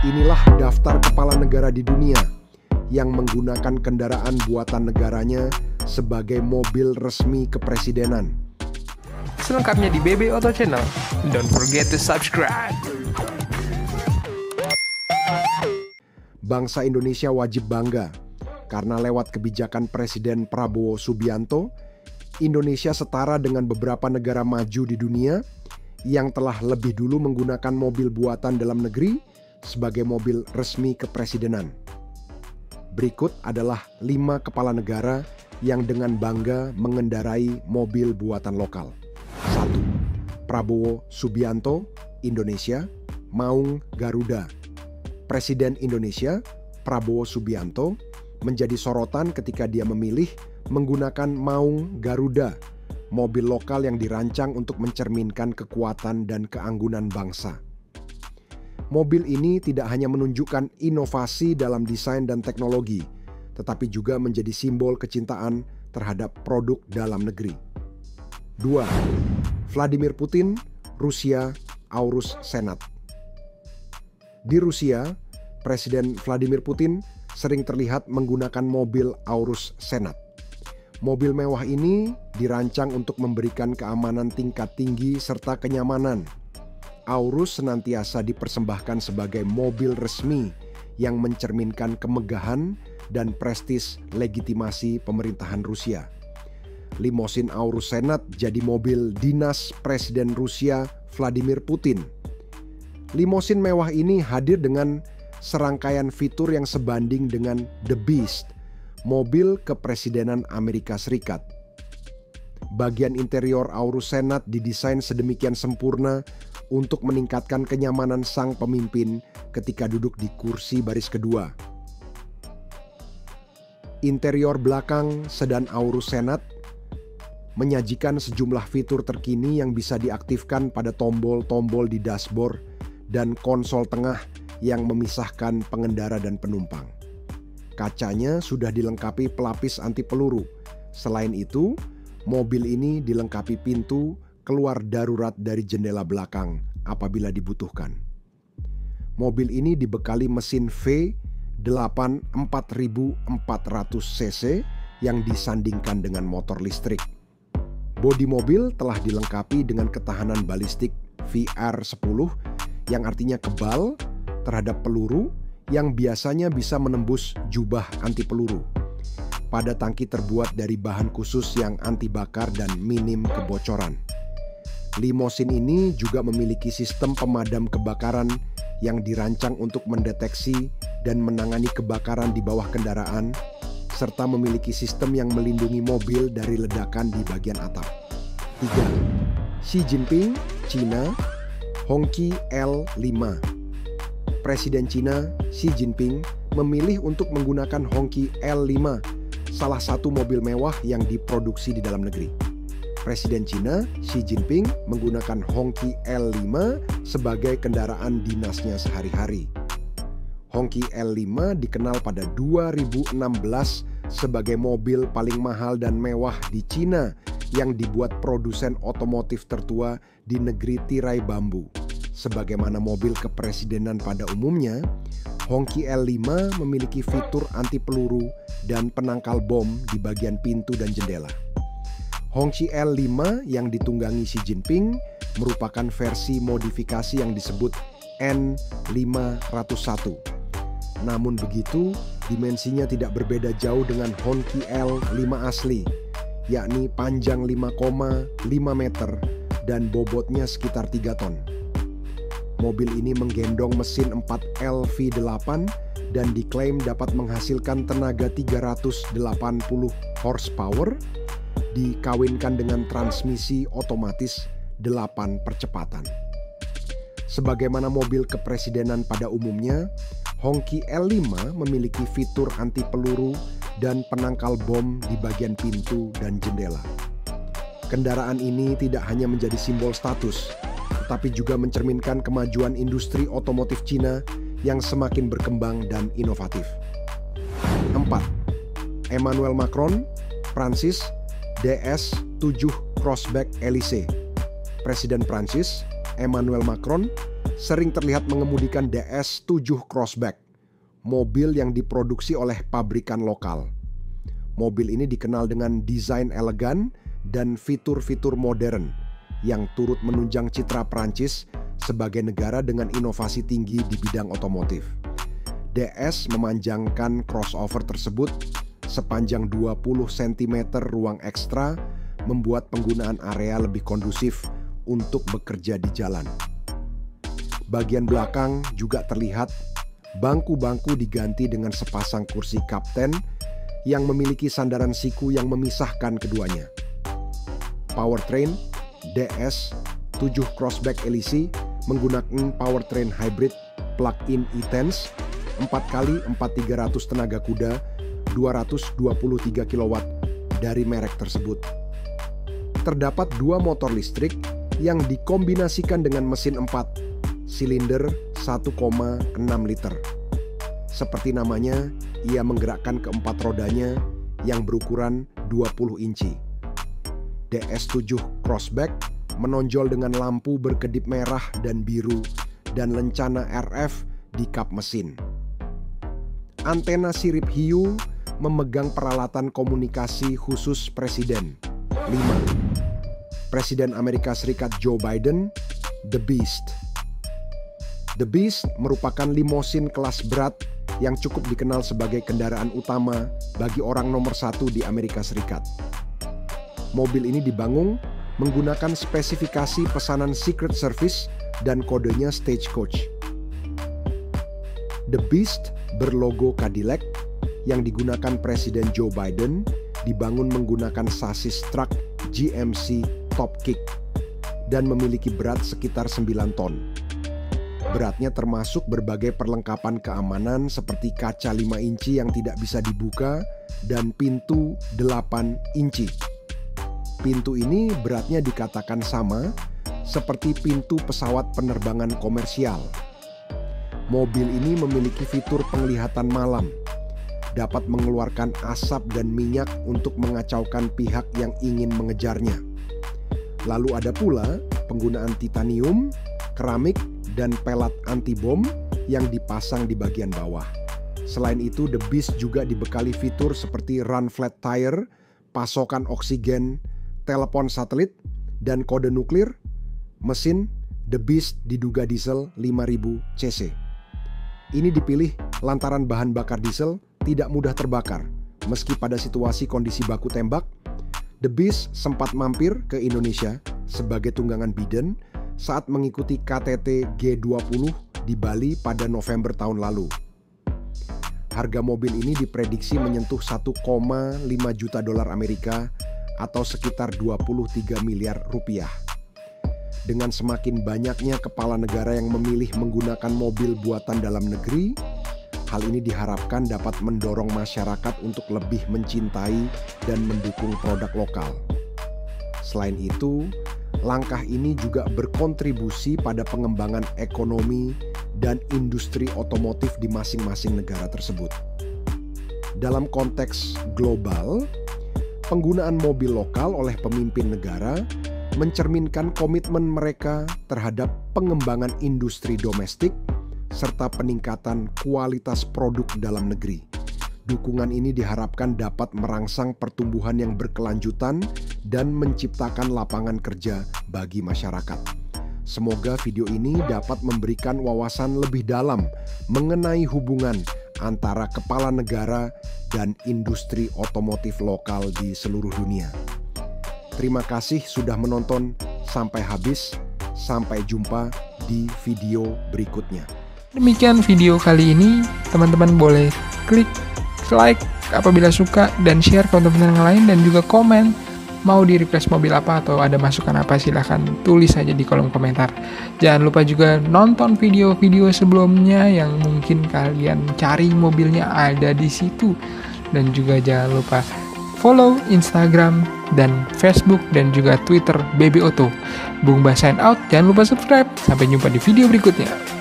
Inilah daftar kepala negara di dunia yang menggunakan kendaraan buatan negaranya sebagai mobil resmi kepresidenan. Selengkapnya di BB Auto Channel. Don't forget to subscribe. Bangsa Indonesia wajib bangga karena lewat kebijakan Presiden Prabowo Subianto, Indonesia setara dengan beberapa negara maju di dunia yang telah lebih dulu menggunakan mobil buatan dalam negeri sebagai mobil resmi kepresidenan. Berikut adalah 5 kepala negara yang dengan bangga mengendarai mobil buatan lokal. 1. Prabowo Subianto, Indonesia, Maung Garuda. Presiden Indonesia, Prabowo Subianto, menjadi sorotan ketika dia memilih menggunakan Maung Garuda, mobil lokal yang dirancang untuk mencerminkan kekuatan dan keanggunan bangsa. Mobil ini tidak hanya menunjukkan inovasi dalam desain dan teknologi, tetapi juga menjadi simbol kecintaan terhadap produk dalam negeri. 2. Vladimir Putin, Rusia, Aurus Senat. Di Rusia, Presiden Vladimir Putin sering terlihat menggunakan mobil Aurus Senat. Mobil mewah ini dirancang untuk memberikan keamanan tingkat tinggi serta kenyamanan. Aurus senantiasa dipersembahkan sebagai mobil resmi yang mencerminkan kemegahan dan prestis legitimasi pemerintahan Rusia. Limosin Aurus Senat jadi mobil dinas Presiden Rusia Vladimir Putin. Limosin mewah ini hadir dengan serangkaian fitur yang sebanding dengan The Beast, mobil kepresidenan Amerika Serikat. Bagian interior Aurus Senat didesain sedemikian sempurna untuk meningkatkan kenyamanan sang pemimpin ketika duduk di kursi baris kedua. Interior belakang sedan Aurus Senat menyajikan sejumlah fitur terkini yang bisa diaktifkan pada tombol-tombol di dashboard dan konsol tengah yang memisahkan pengendara dan penumpang. Kacanya sudah dilengkapi pelapis anti peluru. Selain itu, mobil ini dilengkapi pintu keluar darurat dari jendela belakang apabila dibutuhkan. Mobil ini dibekali mesin V8 4400 cc yang disandingkan dengan motor listrik. Bodi mobil telah dilengkapi dengan ketahanan balistik VR10 yang artinya kebal terhadap peluru yang biasanya bisa menembus jubah anti peluru. Pada tangki terbuat dari bahan khusus yang anti bakar dan minim kebocoran. Limosin ini juga memiliki sistem pemadam kebakaran yang dirancang untuk mendeteksi dan menangani kebakaran di bawah kendaraan, serta memiliki sistem yang melindungi mobil dari ledakan di bagian atap. 3. Xi Jinping, China, Hongqi L5. Presiden Cina Xi Jinping memilih untuk menggunakan Hongqi L5, salah satu mobil mewah yang diproduksi di dalam negeri. Presiden Cina Xi Jinping menggunakan Hongqi L5 sebagai kendaraan dinasnya sehari-hari. Hongqi L5 dikenal pada 2016 sebagai mobil paling mahal dan mewah di Cina yang dibuat produsen otomotif tertua di negeri tirai bambu. Sebagaimana mobil kepresidenan pada umumnya, Hongqi L5 memiliki fitur anti peluru dan penangkal bom di bagian pintu dan jendela. Hongqi L5 yang ditunggangi Xi Jinping merupakan versi modifikasi yang disebut N501. Namun begitu, dimensinya tidak berbeda jauh dengan Hongqi L5 asli, yakni panjang 5,5 meter dan bobotnya sekitar 3 ton. Mobil ini menggendong mesin 4L V8 dan diklaim dapat menghasilkan tenaga 380 horsepower, dikawinkan dengan transmisi otomatis 8 percepatan. Sebagaimana mobil kepresidenan pada umumnya, Hongqi L5 memiliki fitur anti peluru dan penangkal bom di bagian pintu dan jendela. Kendaraan ini tidak hanya menjadi simbol status, tetapi juga mencerminkan kemajuan industri otomotif Cina yang semakin berkembang dan inovatif. 4. Emmanuel Macron, Prancis, DS7 Crossback Elysée. Presiden Prancis, Emmanuel Macron, sering terlihat mengemudikan DS7 Crossback, mobil yang diproduksi oleh pabrikan lokal. Mobil ini dikenal dengan desain elegan dan fitur-fitur modern yang turut menunjang citra Prancis sebagai negara dengan inovasi tinggi di bidang otomotif. DS memanjangkan crossover tersebut sepanjang 20 cm ruang ekstra, membuat penggunaan area lebih kondusif untuk bekerja di jalan. Bagian belakang juga terlihat bangku-bangku diganti dengan sepasang kursi kapten yang memiliki sandaran siku yang memisahkan keduanya. Powertrain DS7 Crossback LEC menggunakan powertrain hybrid plug-in e-Tense 4x4300 tenaga kuda 223 kW dari merek tersebut. Terdapat 2 motor listrik yang dikombinasikan dengan mesin 4 silinder 1,6 liter. Seperti namanya, ia menggerakkan keempat rodanya yang berukuran 20 inci. DS7 Crossback menonjol dengan lampu berkedip merah dan biru dan lencana RF di kap mesin. Antena sirip hiu memegang peralatan komunikasi khusus Presiden. 5. Presiden Amerika Serikat Joe Biden, The Beast. The Beast merupakan limosin kelas berat yang cukup dikenal sebagai kendaraan utama bagi orang nomor 1 di Amerika Serikat. Mobil ini dibangun menggunakan spesifikasi pesanan Secret Service dan kodenya Stagecoach. The Beast berlogo Cadillac yang digunakan Presiden Joe Biden dibangun menggunakan sasis truk GMC Topkick dan memiliki berat sekitar 9 ton. Beratnya termasuk berbagai perlengkapan keamanan seperti kaca 5 inci yang tidak bisa dibuka dan pintu 8 inci. Pintu ini beratnya dikatakan sama seperti pintu pesawat penerbangan komersial. Mobil ini memiliki fitur penglihatan malam, dapat mengeluarkan asap dan minyak untuk mengacaukan pihak yang ingin mengejarnya. Lalu ada pula penggunaan titanium, keramik, dan pelat anti-bom yang dipasang di bagian bawah. Selain itu, The Beast juga dibekali fitur seperti run flat tire, pasokan oksigen, telepon satelit, dan kode nuklir. Mesin The Beast diduga diesel 5000 cc. Ini dipilih lantaran bahan bakar diesel tidak mudah terbakar. Meski pada situasi kondisi baku tembak, The Beast sempat mampir ke Indonesia sebagai tunggangan Biden saat mengikuti KTT G20 di Bali pada November tahun lalu. Harga mobil ini diprediksi menyentuh 1,5 juta dolar Amerika atau sekitar 23 miliar rupiah. Dengan semakin banyaknya kepala negara yang memilih menggunakan mobil buatan dalam negeri, hal ini diharapkan dapat mendorong masyarakat untuk lebih mencintai dan mendukung produk lokal. Selain itu, langkah ini juga berkontribusi pada pengembangan ekonomi dan industri otomotif di masing-masing negara tersebut. Dalam konteks global, penggunaan mobil lokal oleh pemimpin negara mencerminkan komitmen mereka terhadap pengembangan industri domestik serta peningkatan kualitas produk dalam negeri. Dukungan ini diharapkan dapat merangsang pertumbuhan yang berkelanjutan dan menciptakan lapangan kerja bagi masyarakat. Semoga video ini dapat memberikan wawasan lebih dalam mengenai hubungan antara kepala negara dan industri otomotif lokal di seluruh dunia. Terima kasih sudah menonton sampai habis. Sampai jumpa di video berikutnya. Demikian video kali ini, teman-teman boleh klik like apabila suka dan share ke teman-teman yang lain, dan juga komen mau di request mobil apa atau ada masukan apa, silahkan tulis saja di kolom komentar. Jangan lupa juga nonton video-video sebelumnya yang mungkin kalian cari mobilnya ada di situ, dan juga jangan lupa follow Instagram dan Facebook dan juga Twitter BB Auto. Bung Bas sign out, jangan lupa subscribe. Sampai jumpa di video berikutnya.